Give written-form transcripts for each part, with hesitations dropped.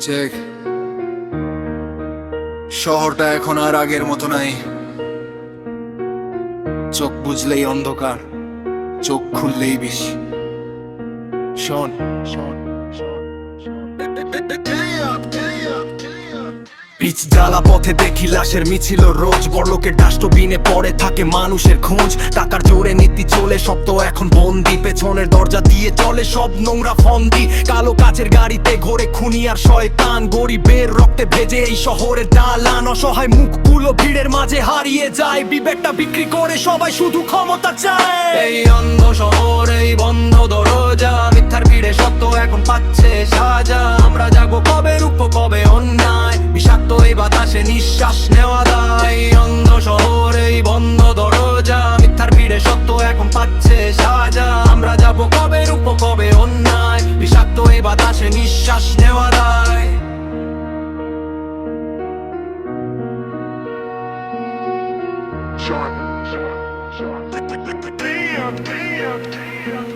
Check. শহরটা এখন আর আগের মতো নাই। চোখ বুঝলেই অন্ধকার, চোখ খুললেই বিষ। শোন, পিচ জ্বালা পথে দেখি লাশের মিছিল রোজ। বড়লোকের ডাস্টবিনে পড়ে থাকে মানুষের খোঁজ। টাকার জোরে নীতি চলে, সব তো এখন বন্দি। পেছনের দরজা দিয়ে চলে সব নোংরা ফন্দি। কালো কাচের গাড়িতে ঘোরে খুনি আর শয়তান। গরিবের রক্তে ভেজে এই শহরের দালান। অসহায় মুখগুলো ভিড়ের মাঝে হারিয়ে যায়। বিবেকটা বিক্রি করে সবাই শুধু ক্ষমতা চায়। এই অন্ধ শহর, এই বন্ধ দরজা, মিথ্যার ভিড়ে সত্য এখন পাচ্ছে সাজা। আমরা যাবো কবে রূপ কবে অন্যায়, বিষাক্ত এই বাতাসে নিঃশ্বাস নেওয়া দায়। এই অন্ধ শহর, এই বন্ধ দরজা, মিথ্যার ভিড়ে সত্য এখন পাচ্ছে সাজা। আমরা যাবো কবে রূপ কবে অন্যায়, বিষাক্ত এই বাতাসে নিঃশ্বাস নেওয়া দায়।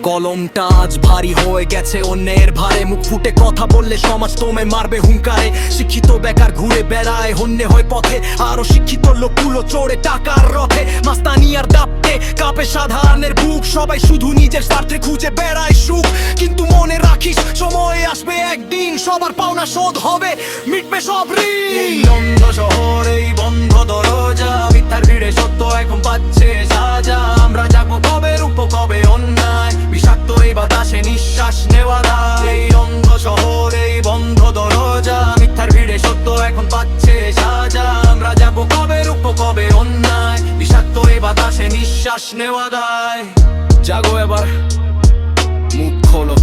কলমটা আজ ভারী হয়ে গেছে অন্যের ভারে। মুখ ফুটে কথা বললে সমাজ তোমায় মারবে হুঙ্কারে। শিক্ষিত বেকার ঘুরে বেড়ায় হন্যে হয়ে পথে। আরো শিক্ষিত লোকগুলো চড়ে টাকার রথে। মাস্তানি আর দাপটে কাঁপে সাধারণের বুক। সবাই শুধু নিজের স্বার্থে খুঁজে বেড়ায় সুখ। কিন্তু মনে রাখিস সময় আসবে একদিন, সবার পাওনা শোধ হবে, মিটবে সব ঋণ। এই অন্ধ শহর, এই বন্ধ দরজা, মিথ্যার ভিড়ে সত্য এখন পাচ্ছে সাজা। আমরা যাবো কবে রূপ কবে অন্যায়, বিষাক্ত এই বাতাসে নিঃশ্বাস নেওয়া দায়। এই অন্ধ শহর, এই বন্ধ দরজা, মিথ্যার ভিড়ে সত্য এখন পাচ্ছে সাজা। আমরা যাবো কবে রূপ কবে অন্যায়, বিষাক্ত এই বাতাসে নিঃশ্বাস নেওয়া দায়। জাগো এবার, মুখ খোলো।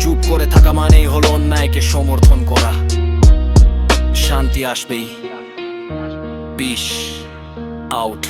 চুপ করে থাকা মানেই হলো অন্যায়কে সমর্থন করা। শান্তি আসবেই। Piece out.